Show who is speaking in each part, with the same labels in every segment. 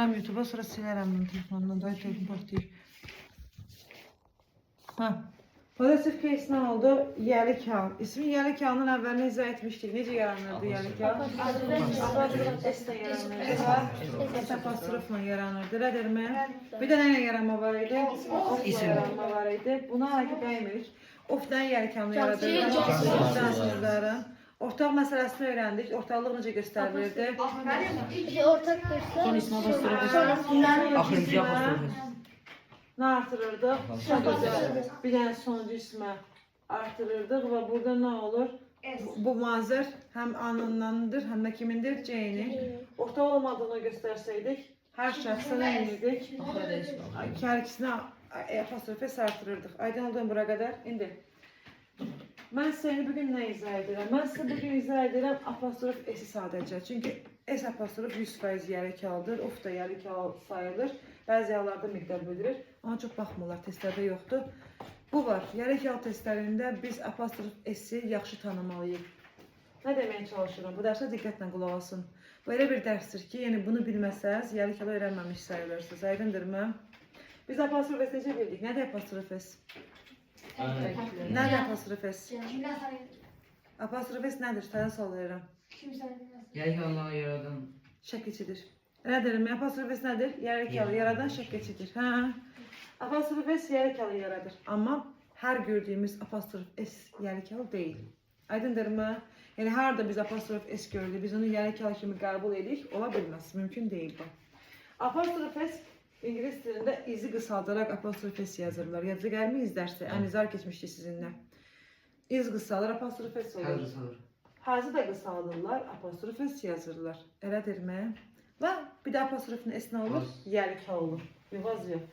Speaker 1: Ataram YouTube'a, sonra silerim bunu telefondan. Dayı telefon partlayır. Ha. Pozitif case ne oldu? Yerli kağıt. İsmi yerli kağıdın əvvəlini izah etmiştik. Necə yaranırdı yerli kağıt? Apostrofla S-lə yaranırdı. S apostrofla yaranırdı. Rədirmi? Bir də nə ilə yaranma var idi? Ofla yaranma var idi. Buna aydın dəymirik. Ofdan yerli kağıdını yaradırdı. Ofdan sınırdarın. Ortaq məsələsini öyrəndik. Ortaqlıq necə göstərilirdi?
Speaker 2: Ortak göster.
Speaker 3: Son ismi apostrofes. Axırıncı apostrofes.
Speaker 1: Ne artırırdıq? Bir dənə sonuncu ismə artırırdıq və burada nə olur? Bu mazır həm anındandır, həm də kimindir? C'nin. Orta olmadığını göstərsəydik, hər şəxsə nə edirdik? Hər ikisinə apostrofes artırırdıq. Aydın olduğum bura qədər. İndi. Mən seni bugün nə izah edirəm? Mən sizə bugün izah edirəm apostrof S-i sadəcə. Çünki S apostrof 100% yarıkaldır, of da yarıcal sayılır. Bəzi hallarda miqdar bildirir. Ona çox baxmırlar, testlərdə yoxdur. Bu var. Yarıcal testlərində biz apostrof S-i yaxşı tanımalıyıq. Nə deməyə çalışıram? Bu dərsə diqqətlə qulaq asın. Bu elə bir dərsdir ki, yəni bunu bilməsəz, yarıcalı öyrənməmiş sayılırsınız. Aydındırmı? Biz apostrof S necə bildik? Nədir apostrof S? Nədir apostrof S? Apostrof S nədir? Sənə sual verirəm.
Speaker 3: Yəni Allah'a yaradan
Speaker 1: Şəkilçidir. Nədir? Apostrof S nədir? Yarıkalı yaradan şəkilçidir. Hə? Apostrof S yarıkalı yaradır. Amma hər gördüyümüz apostrof S yarıkalı deyil. Aydındırmı? Yəni harada biz apostrof S gördük, biz onu yarıkalı kimi qəbul edirik, ola bilməz. Mümkün deyil bu. Apostrof S İngilis dilində izi qısaldaraq apostrof S yazırlar. Yazı gəlmi izlərsə, ənizar keçmişdi sizinlə. İz qısalır, apostrof S olur.
Speaker 3: hər salır.
Speaker 1: Hazı da qısaldırlar, apostrof S yazırlar. Elədirmi? Və bir də apostrofun S nə olur? Yarıkalı olur. Vaz yox.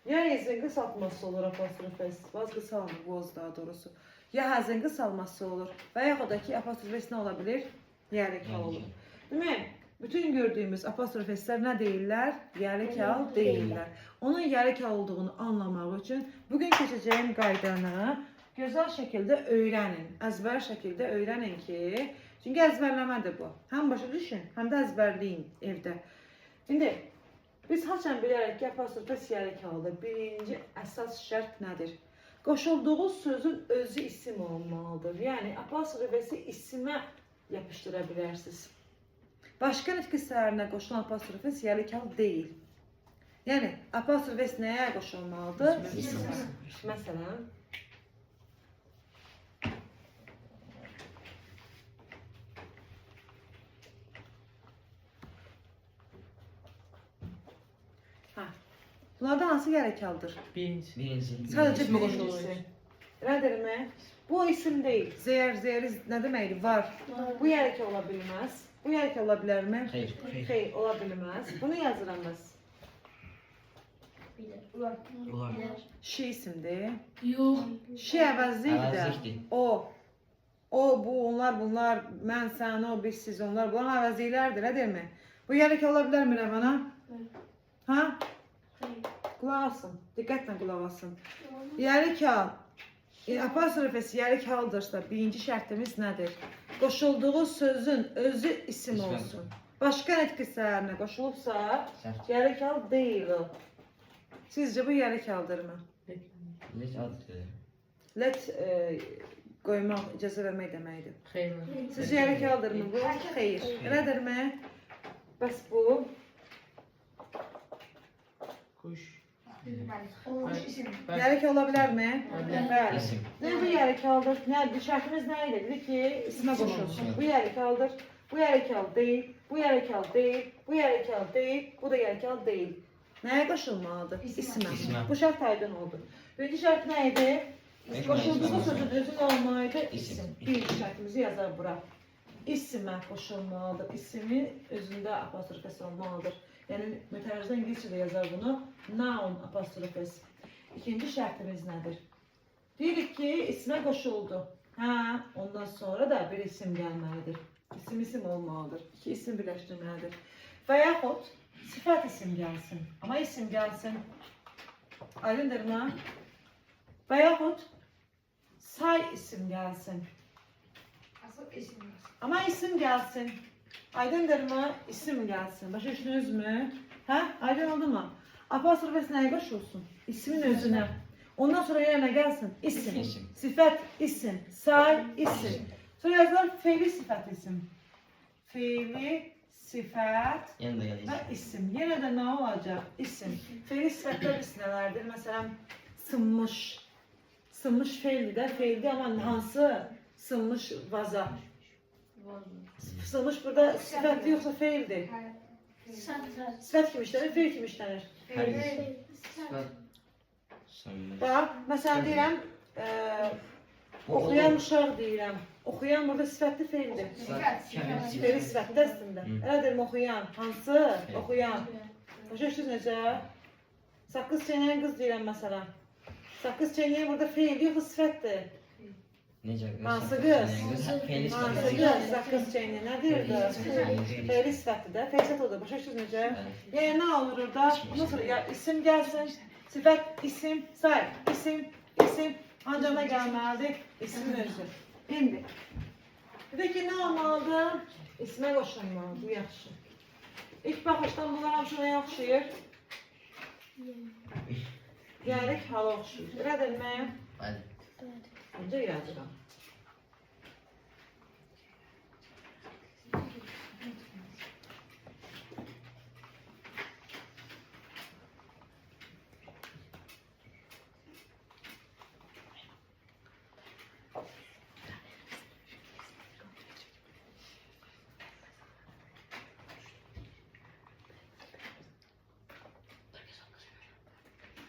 Speaker 1: Ya izin qısaltması olur apostrof S, vaz qısalmır, voz daha doğrusu. Ya həzin qısalması olur və yaxud da ki apostrof S nə ola bilir? Yarıkalı olur. Demək, bütün gördüyümüz apostrof S-lər nə deyirlər? Yarıkalı deyirlər. Onun yarıkalı olduğunu anlamaq üçün bugün keçəcəyim qaydanı gözəl şəkildə öyrənin, əzbər şəkildə öyrənin ki, çünki əzbərləmədir bu. Həm başa düşün, həm də əzbərləyin evdə. İndi biz haçan bilərək ki, apostrof S yarıkalıdır. Birinci əsas şərt nədir? Qoşulduğu sözün özü isim olmalıdır. Yəni apostrof S-i isimə yapışdıra bilərsiniz. Başqa nitq hissələrinə qoşulan apostrof S yarıkalı deyil. Yəni apostrof S nəyə qoşulmalıdır? İsimə. Məsələn, bunlardan hansı yarıkalıdır?
Speaker 3: Birinci.
Speaker 1: Sadəcə
Speaker 3: İsmi
Speaker 1: birincisi.
Speaker 3: qoşulur.
Speaker 1: Nədirmi? Bu isim deyil. Zeyər nə deməkdir? Var. Bu yarıkalı ola bilməz. Bu yarıkalı ola bilərmi?
Speaker 3: Xeyr.
Speaker 1: Xeyr, ola bilməz. Bunu yazıram bəs.
Speaker 3: Olar.
Speaker 1: Şi isimdir.
Speaker 2: Yox.
Speaker 1: Şi əvəzlikdir.
Speaker 3: Əvəzlikdir.
Speaker 1: O, bu, onlar, bunlar, mən, sən, o, biz, siz, onlar, bunlar əvəzliklərdir. Nədirmi? Bu yarıkalı ola bilərmi Rəvana? Ha? Qulaq asın. Diqqətlə qulaq asın. Yarıkalı. Apostrof S yarıkalıdırsa birinci şərtimiz nədir? Qoşulduğu sözün özü isim olsun. Başqa nitq hissələrinə qoşulubsa yarıkalı deyil o. Sizcə bu yarıkalıdırmı?
Speaker 3: Let adı.
Speaker 1: Let qoymaq, icazə vermək deməkdir.
Speaker 3: Xeyr.
Speaker 1: Sizcə yarıkalıdırmı bu? Xeyr. Elədirmi? Bəs bu?
Speaker 3: Kuş.
Speaker 1: Yarıkalı ola bilərmi? Bəli.
Speaker 3: İsim.
Speaker 1: Bu yarıkalıdır. Şərtimiz nə idi? Dedik ki, ismə qoşulsun. Bu yarıkalıdır. Bu yarıkalı deyil. Bu yarıkalı deyil. Bu yarıkalı deyil. Bu da yarıkalı deyil. Nəyə qoşulmalıdır? İsmə. Bu şərt aydın oldu. Birinci şərt nə idi? Qoşulduğu sözün özün olmalıydı. İsim. Birinci şərtimizi yazar bura. İsimə qoşulmalıdır. İsimin özündə apostrof S olmalıdır. Yəni mütərcimdə İngiliscədə yazar bunu. Noun apostrof S. İkinci şərtimiz nədir? Deyirik ki, ismə qoşuldu. Hə, ondan sonra da bir isim gəlməlidir. İsim olmalıdır. İki isim birləşdirməlidir. Və yaxud sifət isim gəlsin. Amma isim gəlsin. Aydındırmı? Və yaxud say isim gəlsin. Amma isim gəlsin. Aydındırmı? İsim gəlsin. Başa düşdünüzmü? Hə? Aydın oldu mu? Apostrof S nəyə qoşulsun? İsmin özünə. Ondan sonra yerine gelsin. İsim.
Speaker 3: İsim.
Speaker 1: Sifət, isim. Say, isim. Sonra yazılar feili sifət isim. Feili sifət
Speaker 3: Yanında gel
Speaker 1: və isim. Yenə də nə olacaq? İsim. Feili sifətlər biz nələrdir? Məsələn, sınmış. Sınmış feildir də. Feildir amma hansı? Sınmış vaza. Sınmış burada sifətli yoxsa feildir? Sifət kimi işlənir, feil kimi işlənir.
Speaker 3: Her bir. Sıfat. Sanmış.
Speaker 1: Bax, məsələn deyirəm, oxuyan uşaq deyirəm. Oxuyan burada sifətli feildir.
Speaker 3: Sıfat.
Speaker 1: Feili sifətli əslində. Elə deyirəm, oxuyan. Hansı? Oxuyan. Başa düşdünüz necə? Saqqız çeynəyən qız deyirəm məsələn. Saqqız çeynəyən burada feil yoxsa sifətdir.
Speaker 3: Necə?
Speaker 1: Hansı qız?
Speaker 3: Penis
Speaker 1: Hansı qız? Saqqız çeynəyən nə deyirdi? Feili sifətdir də. Feil sifət odur. Başa düşdünüz necə? Yəni nə olur orada? Ondan sonra isim gəlsin. Sifət, isim, say, isim, isim. Ancaq nə gəlməlidir? İsmin özü. İndi. Bir də ki, nə olmalıdır? İsmə qoşulmalıdır, bu yaxşı. İlk baxışdan bunlar hamısı nəyə oxşayır? Gəlik hala oxşayır. Elədir məyəm?
Speaker 3: Hadi.
Speaker 1: Öncə yazıram.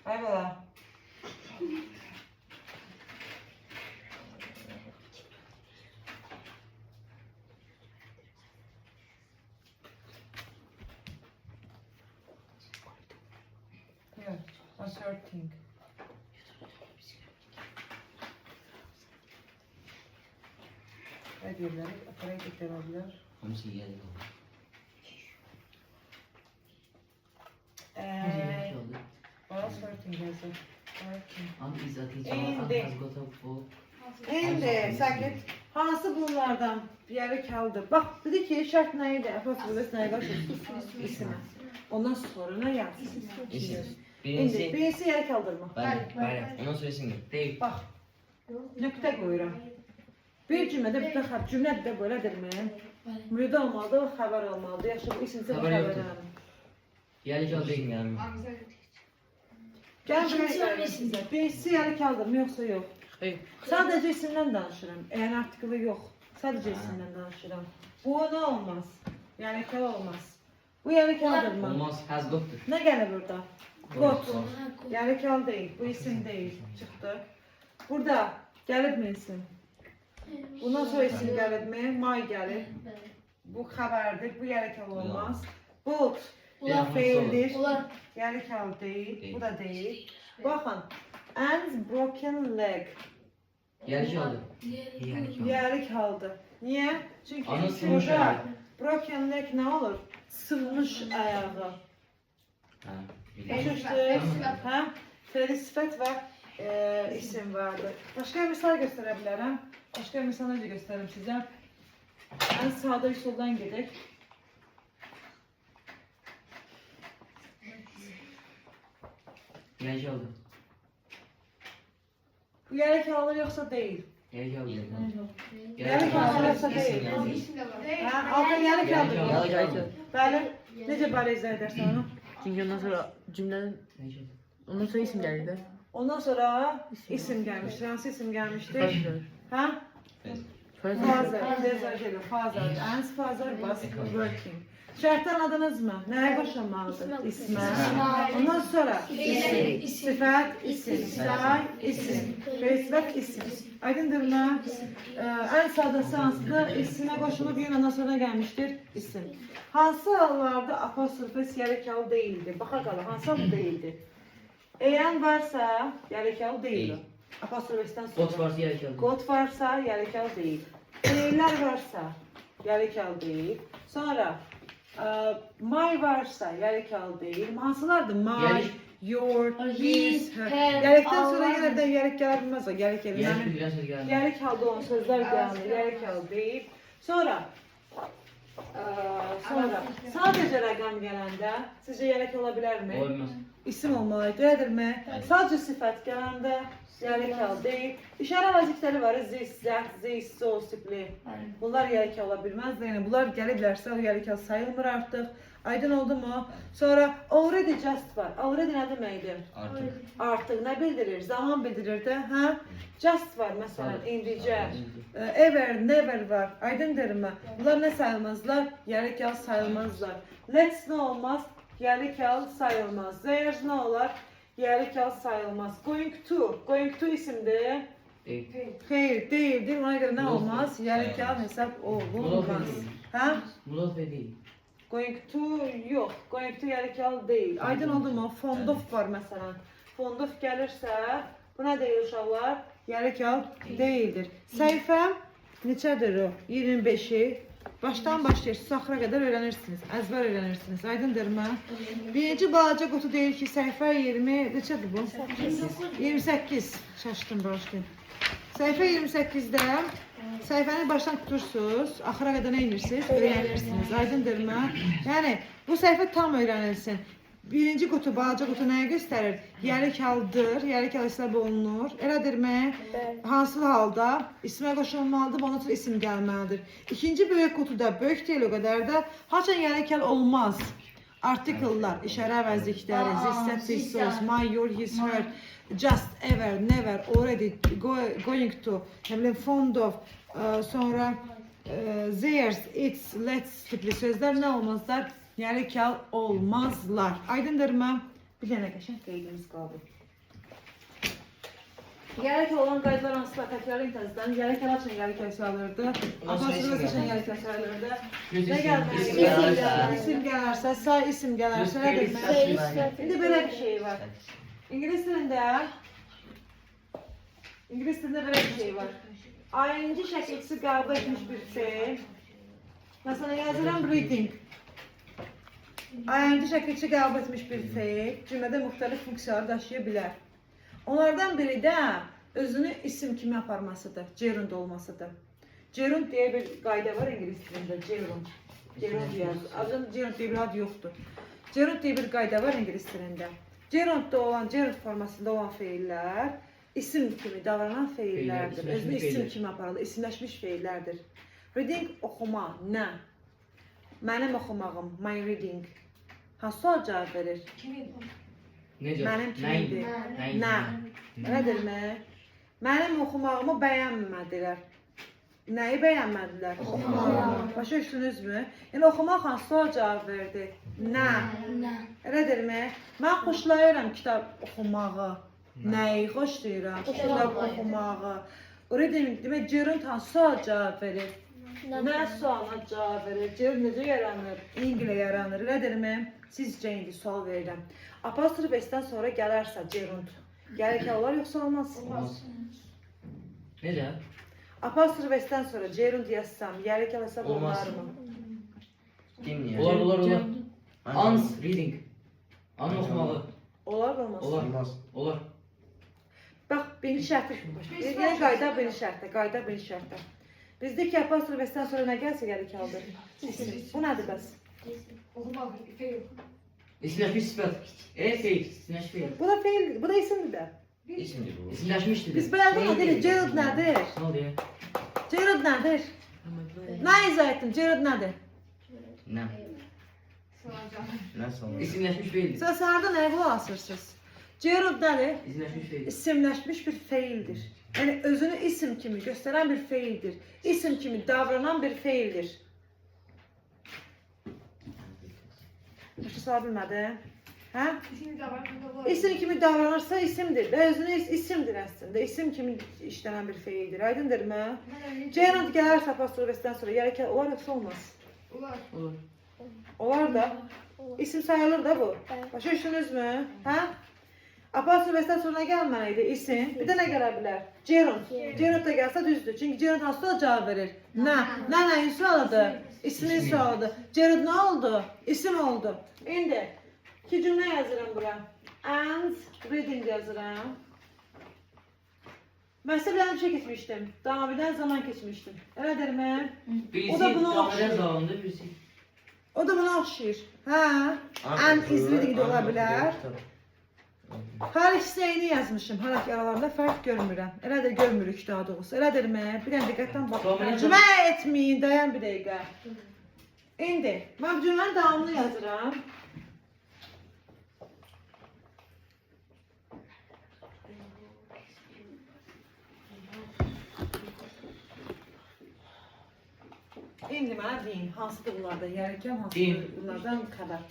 Speaker 1: Ay bala. Here, asserting. Ne diyorlar? Aparayı tekrar
Speaker 3: Hamısı geldi. oldu.
Speaker 1: Asserting yazır. Asserting.
Speaker 3: Ama izzati
Speaker 1: İndi.
Speaker 3: bu.
Speaker 1: İndi, sakit. Hansı bunlardan bir kaldı? Bak, dedi ki şart neydi? Apostrof neye başlıyorsun? İsime. Ondan sonra ne yazsın?
Speaker 3: İsim.
Speaker 1: İndi,
Speaker 3: Birincisi.
Speaker 1: birisi yer kaldırma.
Speaker 3: Bayram. Ondan sonra isim yok. Değil.
Speaker 1: Bak, nöqtə qoyuram. Bir cümlədə bir də cümlə də belədir mən. Müdə olmalıdır, xəbər olmalıdır. Yaxşı, bu isimsə
Speaker 3: Xəbər
Speaker 1: xəbər
Speaker 3: yoxdur.
Speaker 1: önemli.
Speaker 3: Yerli değil mi yani?
Speaker 1: Gəl buraya sizə. Birisi yer kaldırma yoxsa yox? Sadəcə isimdən danışıram. Yəni artikılı yox. Sadəcə isimdən danışıram. Bu nə olmaz? Yəni kal olmaz. Bu yer kaldırma.
Speaker 3: Olmaz. Has gottur.
Speaker 1: Nə gəlir burada? Got. Yəni kal deyil. Bu isim deyil. Çıxdı. Burada gəlib mi isim? Bundan sonra isim gəlib mi? May gəlir. Bu xəbərdir. Bu yer kal olmaz. Bolt. Bu da feildir. Yəni kal deyil. Bu da deyil. Baxın. And broken leg.
Speaker 3: Yerli oldu.
Speaker 1: Yeri kaldı. Niye? Çünkü
Speaker 3: Ana
Speaker 1: ilk
Speaker 3: sınmış
Speaker 1: burada
Speaker 3: ayağı.
Speaker 1: broken leg ne olur? Sınmış ayağı.
Speaker 3: Ha.
Speaker 1: Başüstü, ha? Fe'li sıfat var, isim vardı. Başka bir misal gösterebilirim. Başka bir misal önce göstereyim size. En sağda bir soldan gidelim.
Speaker 3: Yerli oldu.
Speaker 1: Bu yere kalır yoksa değil.
Speaker 3: Yerli oldu.
Speaker 1: Yere kalır yoksa değil. Ha, altın yere kalır.
Speaker 3: Yerli oldu.
Speaker 1: Böyle, nece böyle izah edersen onu?
Speaker 4: Çünkü ondan sonra cümlenin ondan sonra isim geldi.
Speaker 1: Ondan sonra isim gelmiştir. Hangi isim gelmiştir? Ha? Father, father, and father was working. Şərtdən adınız mı? Nəyə başlamalıdır? İsmə. Ondan sonra isim, sifət, isim, say, isim, sifət, isim. Aydındır mı? En sadası hansıdır? İsimə qoşulub bir ondan sonra gəlmişdir isim. Hansı hallarda apostrofe yarıkalı değildir? Baxa qala, hansı halda değildir? Eğer varsa yarıkalı değil. Apostrofesindən sonra.
Speaker 3: Got varsa yerli oldu.
Speaker 1: Got varsa yarıkalı değil. Fiiller varsa yarıkalı değil. Sonra my varsa yarıkalı değil. Hansılardır? My,
Speaker 3: Yarı-
Speaker 1: your, his,
Speaker 2: his,
Speaker 1: her.
Speaker 2: her,
Speaker 1: Yarıktan sonra
Speaker 2: our.
Speaker 1: yine de yarık gelmez o. Yarık gelir.
Speaker 3: Yerli
Speaker 1: Yani
Speaker 3: biraz söz geldi.
Speaker 1: yarıkalı olan sözler geldi. Yarıkalı değil. Sonra Sonra sadece rəqəm gələndə sizcə yələk ola bilərmi?
Speaker 3: Olmaz.
Speaker 1: İsim olmalıdır, elədirmi? Sadece sifət gələndə yələkal deyil. İşarə vəzifələri var, zis, zət, zis, sos tipli. Bunlar yələkal ola bilməz. Yəni bunlar gəliblərsə o yələkal sayılmır artıq. Aydın oldu mu? Sonra already just var. Already nə deməkdir?
Speaker 3: Artık.
Speaker 1: Artıq nə bildirir? Zaman bildirir də, hə? Just var məsələn, indicə. Ever, never var. Aydındırmı? Bunlar nə sayılmazlar? Yələkal sayılmazlar. Let's nə olmaz? Yələkal sayılmaz. There's nə olar? Yələkal sayılmaz. Going to. Going to isimdir.
Speaker 3: Değil.
Speaker 1: Xeyr, deyildir. Ona görə nə olmaz? Yələkal hesab olunmaz. Hə?
Speaker 3: Murat Bey değil.
Speaker 1: Going to yox. Going to yələkal deyil. Aydın oldu mu? Fond of var məsələn. Fond of gəlirsə, bu nə deyil uşaqlar? Yələkal deyildir. Səhifə neçədir o? 25-i. Başdan başlayırsınız, axıra qədər öyrənirsiniz. Əzbər öyrənirsiniz. Aydındırmı? Birinci balaca qutu deyir ki, səhifə 20, neçədir bu? 28. Şaşdım, başlayın. Səhifə 28-də səhifəni başdan tutursunuz, axıra qədər nə edirsiniz? Öyrənirsiniz. Aydındırmı? Yəni, bu səhifə tam öyrənilsin. Birinci qutu, balaca qutu nəyə göstərir? Yəlikaldır, yəlikal hesab olunur. Elədirmi? Hansı halda? İsmə qoşulmalıdır, ondan sonra isim gəlməlidir. İkinci böyük qutuda, böyük deyil o qədər də, haçan yəlikal olmaz. Artikellar, işarə əvəzlikləri, zissət, zissos, my, your, his, her, just, ever, never, already, going to, fond of, sonra theirs, its, let's tipli sözlər nə olmazlar? Yələkal olmazlar. Aydındırmı? Bir dənə qəşəng qeydimiz qaldı. Yələkal olan qaydalar hansılar? Təkrar intizdən. Yələkal açın yələkal sayılırdı. Apostrof açın yələkal sayılırdı. Nə gəlməli? İsim gələrsə, say isim gələrsə, nə demək? İndi belə bir şey var. İngilis dilində belə bir şey var. Ayıncı şəkilçisi qəbul etmiş bir fe'l. Məsələn, yazıram reading. Ayıncı şəkilçi qəbul etmiş bir fe'l cümlədə müxtəlif funksiyaları daşıya bilər. Onlardan biri də özünü isim kimi aparmasıdır, gerund olmasıdır. Gerund deyə bir qayda var ingilis dilində, gerund. Gerund yazır. Aslında gerund deyə bir ad yoxdur. Gerund deyə bir qayda var ingilis dilində. Gerundda olan, gerund formasında olan fe'llər isim kimi davranan fe'llərdir. Özünü isim kimi aparılır, isimləşmiş fe'llərdir. Reading oxuma, nə? Mənim oxumağım, my reading. Hansı sual cavab verir?
Speaker 3: Necə?
Speaker 1: Mənim kimidir? Nə? Nədirmi? Mənim oxumağımı bəyənmədilər. Nəyi bəyənmədilər? Oxumağımı. Başa düşdünüzmü? Yəni oxumaq hansı sual cavab verdi? Nə? Elədirmi? Mən xoşlayıram kitab oxumağı. Nəyi xoşlayıram? Kitab oxumağı. Demək, gerund hansı sual cavab verir? Nə sualına cavab verir? Gerund necə yaranır? İnglə yaranır. Elədirmi? Sizcə indi sual verirəm. Apostrof S-dən sonra gələrsə gerund. Yələkal olar yoxsa olmaz?
Speaker 3: Olmaz. Necə?
Speaker 1: Apostrof S-dən sonra gerund yazsam, yələkal hesab
Speaker 3: Olmaz.
Speaker 1: olarmı?
Speaker 3: Dinləyə. Olar. Ans, reading. An oxumağı.
Speaker 1: Olar olmaz?
Speaker 3: Olar. Olar.
Speaker 1: Bax, birinci şərtdə. Yəni qayda birinci şərtdə, qayda birinci şərtdə. Bizdə ki, apostrof S-dən sonra nə gəlsə yəlikaldır? Bu nədir bəs?
Speaker 2: Oxumaq, fe'l.
Speaker 3: İsimləşmiş sifət. Fe'l. İsimləşmiş fe'l.
Speaker 1: Bu da fe'ldir, bu da isimdir də.
Speaker 3: İsimdir bu. İsimləşmişdir.
Speaker 1: Biz belə nə deyirik? Gerund nədir?
Speaker 3: Nə oldu ya?
Speaker 1: Gerund nədir? Nə izah etdim? Gerund nədir?
Speaker 3: Nə?
Speaker 5: Nə sonra?
Speaker 3: İsimləşmiş fe'ldir.
Speaker 1: Siz harda nəyə qulaq asırsınız? Gerund nədir?
Speaker 3: İsimləşmiş fe'ldir.
Speaker 1: İsimləşmiş bir feildir. Yəni özünü isim kimi göstərən bir feildir. İsim kimi davranan bir feildir. Başa sala bilmədim? Hə? İsim kimi davranırsa isimdir. Və özünü isimdir əslində. İsim kimi işlənən bir feildir. Aydındırmı? Gerund gələrsə apostrof S-dən sonra yələkal olar yoxsa olmaz?
Speaker 3: Olur.
Speaker 1: Olar da. İsim sayılır da bu. Başa düşdünüzmü? Hə? Apostrof S-dən sonra gəlməliydi isim. Bir də nə gələ bilər? Gerund. Gerund da gəlsə düzdür. Çünki gerund hansı suala cavab verir? Nə? Nə nəyin sualıdır? İsmin sualıdır. Gerund nə oldu? İsim oldu. İndi iki cümlə yazıram bura. And reading yazıram. Mən sizə bir şey keçmişdim. Davidən zaman keçmişdim. Elə deyirəm.
Speaker 3: Birisi
Speaker 1: O da buna
Speaker 3: damarın
Speaker 1: oxşayır.
Speaker 3: zamanında birisi.
Speaker 1: O da buna oxşayır. Hə? Ən izli də ola bilər. Hər ikisi eyni yazmışım. Hər iki aralarında fərq görmürəm. Elə də görmürük daha doğrusu. Elə deyirəm. Bir dənə diqqətdən baxın.
Speaker 3: Damarın
Speaker 1: Tərcümə etməyin. Dayan bir dəqiqə. İndi mən bu cümlənin davamını yazıram. İndi mənə deyin, hansıdır bunlardan yarıkən, hansıdır bunlardan xəbər?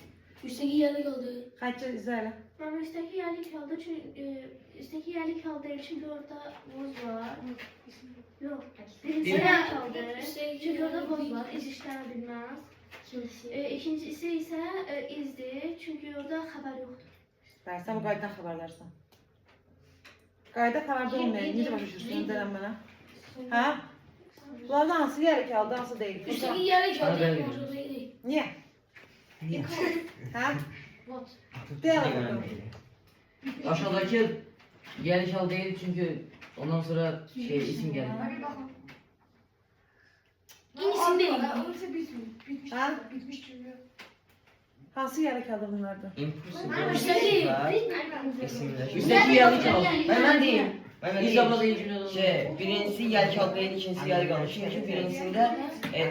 Speaker 6: Üstteki yerli kaldı.
Speaker 1: Xətcə izlə.
Speaker 6: Ama üstteki yerli kaldı çünkü üstteki yerli kaldı çünkü orada boz var. Yok. Birinci yerli kaldı. Çünkü orada boz var. İz işlenebilmez. İkincisi ise izdi. Çünkü orada haber yoktu.
Speaker 1: Bəli, sən bu qaydadan xəbərlərsən. Qayda xəbərdə olmayan, necə başa düşürsən, deyirəm mənə? Hə? Bunlardan hansı yarık aldı, hansı deyil?
Speaker 6: Üstteki yerli kaldı.
Speaker 3: Haber
Speaker 6: Orada değil.
Speaker 1: Niyə? Hə?
Speaker 6: Bot.
Speaker 1: Deyələ bakalım.
Speaker 3: Aşağıdaki geliş al değil çünkü ondan sonra isim geldi.
Speaker 2: Abi bakın.
Speaker 6: İyisin değil.
Speaker 2: Onun ise bitmiş. Bitmiş.
Speaker 1: Ha?
Speaker 2: Bitmiş cümle.
Speaker 1: Hansı yarık aldı bunlardan?
Speaker 6: Üstteki.
Speaker 3: Üstteki geliş al.
Speaker 5: Ben diyeyim. Ben
Speaker 3: İz abla değil cümle
Speaker 5: Şey, birincisi yelkal değil, ikincisi yelkal. Çünkü birincisinde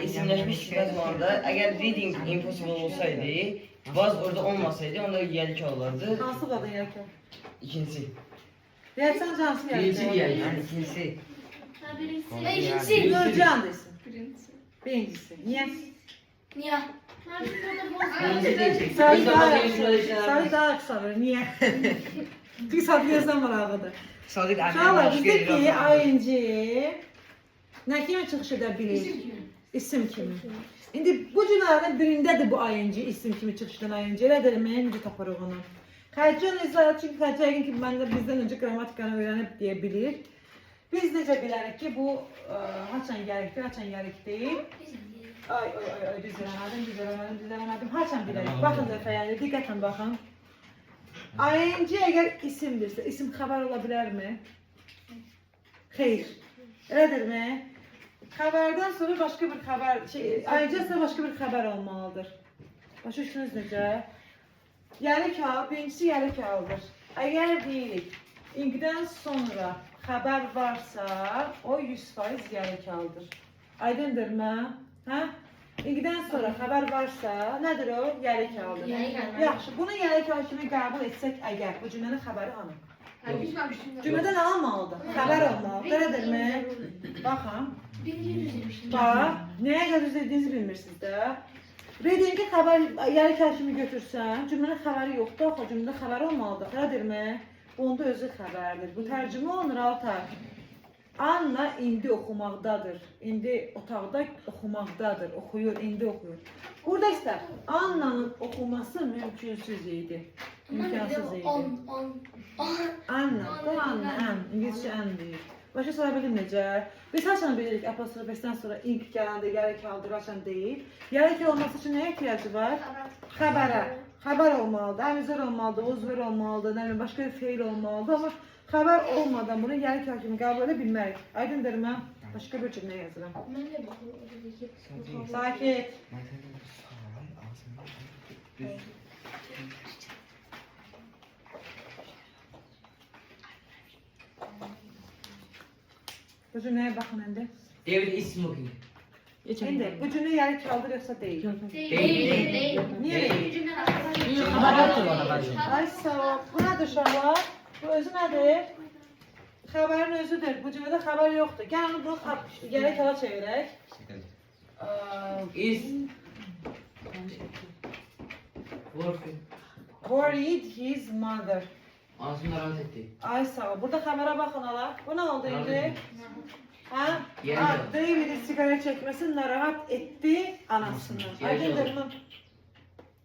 Speaker 5: isimleşmiş sıfat vardı. Eğer reading impossible olsaydı, was orada olmasaydı, onda yelkal olardı.
Speaker 1: Hansı qadın yarık aldı?
Speaker 5: İkincisi.
Speaker 1: Deyərsən hansı yarık
Speaker 3: Birincisi
Speaker 1: aldı?
Speaker 3: geldi.
Speaker 5: Yani ikincisi.
Speaker 6: Birincisi.
Speaker 3: Birincisi.
Speaker 1: Nurcan desin.
Speaker 2: Birincisi.
Speaker 1: Birincisi. Niyə?
Speaker 6: Niye? Çünkü orada boz var.
Speaker 3: Birincisi değil.
Speaker 1: Sarı
Speaker 3: İz
Speaker 1: daha
Speaker 3: abla değil
Speaker 1: yaxşı.
Speaker 3: cümle işler.
Speaker 1: Sarı daha yaxşı alır. Niyə? Çünki satıyorsan maraqlıdır.
Speaker 5: Sadık
Speaker 1: Uşaqlar, bizdə ki, ING nə kimi çıxış edə bilir?
Speaker 2: İsim kimi.
Speaker 1: İsim kimi. İndi bu cümlələrin birindədir bu ING, isim kimi çıxış edən ING. Elə deyilmə, necə taparıq onu? Xərcən izləyir, çünki xərcə yəqin ki, mən də bizdən öncə qrammatikanı öyrənib deyə bilir. Biz necə bilərik ki, bu haçan gəlikdir, haçan gəlik deyil. Ay, düz eləmədim. Haçan bilərik. Baxın dəfəyəli, diqqətən baxın. ING əgər isimdirsə, isim xəbər ola bilərmi? Xeyr. Elədirmi? Xəbərdən sonra başqa bir xəbər, ING-sə başqa bir xəbər olmalıdır. Başa düşdünüz necə? Yəlik al, birincisi yəlik aldır. Əgər deyirik, ingdən sonra xəbər varsa, o 100% yəlik aldır. Aydındırmı? Hə? İngdən sonra xəbər varsa, nədir o? Yəlik aldır.
Speaker 6: Yəlik aldır.
Speaker 1: Yaxşı, bunu yəlik al kimi qəbul etsək əgər, bu cümlənin xəbəri hanı?
Speaker 2: Yani bitmemiş cümle.
Speaker 1: Cümlədə nə almalıdır? Xəbər olmalıdır, elədirmi? Baxın.
Speaker 6: Birinci yüz demiştim.
Speaker 1: Bax, nəyə görə düz dediyinizi bilmirsiniz də. Readingi xəbər, yəlik al kimi götürsən, cümlənin xəbəri yoxdur, axı cümlədə xəbər olmalıdır, elədirmi? Bunda özü xəbərdir. Bu tərcümə olunur Altay. Anna indi oxumaqdadır. İndi otaqda oxumaqdadır. Oxuyur, indi oxuyur. Burada isə Anna'nın oxuması mümkünsüz idi. İmkansız idi. Anna, da Anna, İngilizcə an deyir. Başa sala bildim necə? Biz haçan bilirik apostrof S-dən sonra ink gələndə yərik aldır, haçan deyil. Yərik olması üçün nəyə ehtiyacı var? Xəbərə. Xəbər olmalıdır, əmizlər olmalıdır, uzver olmalıdır, nə bilim, başqa bir feil olmalıdır. Amma xəbər olmadan bunu yərik kimi qəbul edə bilmərik. Aydındır mən başqa bir cümlə yazıram.
Speaker 6: Ben de bakıyorum.
Speaker 1: Sakit. Bu cümləyə baxın indi.
Speaker 3: David is smoking.
Speaker 1: İndi bu cümlə yərik aldır yoxsa deyil?
Speaker 6: Değil.
Speaker 1: Niyə deyil?
Speaker 6: Cümle
Speaker 3: Xəbər yoxdur bana bacım.
Speaker 1: Ay sağ ol. Bu nədir uşaqlar? Bu özü nədir? Xəbərin özüdür. Bu cümlədə xəbər yoxdur. Gəl onu bunu gərək ala çevirək.
Speaker 3: Is working.
Speaker 1: Worried his mother.
Speaker 3: Anasını narahat etti.
Speaker 1: Ay sağ ol. Burada xəbərə baxın ala. Bu nə oldu indi? Hə?
Speaker 3: Yəni.
Speaker 1: David'in siqaret çəkməsi narahat etdi anasını. Aydındır mı?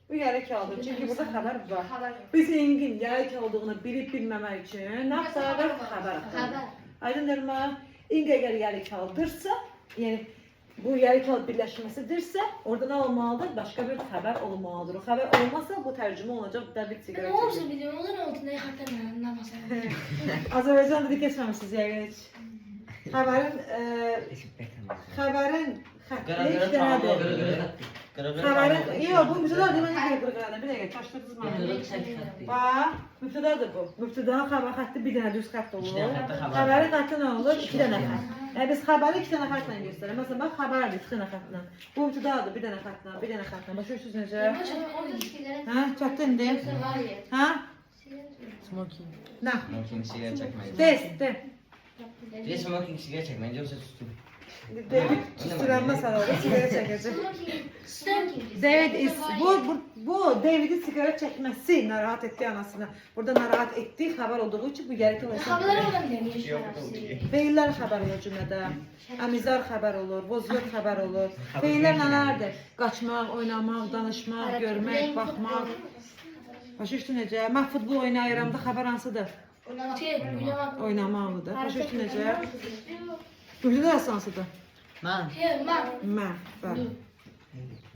Speaker 1: Bu yərik aldı. Çünki burada xəbər var. Biz İngin yərik aldığını bilib bilməmək üçün nə yapsaq? Xəbər.
Speaker 6: Haber.
Speaker 1: Aydındır mı? İng əgər yərik aldırsa, yəni bu yərik al birləşməsidirsə, orada nə olmalıdır? Başqa bir xəbər olmalıdır. O xəbər olmasa bu tərcümə olacaq David
Speaker 6: Ben
Speaker 1: siqaret
Speaker 6: ne
Speaker 1: çəkir.
Speaker 6: olursa biliyorum. O da ne oldu? Ne hakkında ne basar?
Speaker 1: Azərbaycan dili keçməmisiniz yəqin heç. Xəbərin xəbərin
Speaker 5: Qara
Speaker 1: xətti
Speaker 5: qara
Speaker 1: iki
Speaker 5: tamam
Speaker 1: dənədir.
Speaker 5: olur. Qara qara
Speaker 1: Xəbərin,
Speaker 5: tamam.
Speaker 1: yox, bu mübtədadır, mən nə qırqırqana, bir dəqiqə, çaşdırdınız məni. Bax, mübtədadır bu. Mübtədanın xəbər xətti bir dənə düz xətt olur.
Speaker 5: İki dənə xəttə xəbər.
Speaker 1: Xəbərin xətti nə olur? İki dənə xətt. Biz xəbəri iki dənə xəttlə göstərir. Məsələn, bax, xəbərdir iki dənə xəttlə. Bu mübtədadır, bir dənə xəttlə, bir dənə xəttlə. Başa düşürsünüz necə? Hə, çatdındı? Hə?
Speaker 4: Smoking.
Speaker 1: Nə?
Speaker 5: Smoking siqaret çəkmək.
Speaker 1: De.
Speaker 5: Deyir smoking siqaret çəkmək, yoxsa tutub.
Speaker 1: David tutturanma sana olur, sigaret çəkəcək. David bu David'in sigaret çəkməsi narahat etdi anasını. Burada narahat etdi, xəbər olduğu üçün bu gəlir ki, Feillər xəbər olur cümlədə. Əmizar xəbər olur, voziyot xəbər olur. Feillər nələrdir? Qaçmaq, oynamaq, danışmaq, görmək, baxmaq. Başa düşdün necə? Mən futbol oynayıram da xəbər hansıdır? Oynamaqdır. Başa düşdün necə? Burada da hansıdır?
Speaker 4: Mən.
Speaker 1: Mən. Bəli.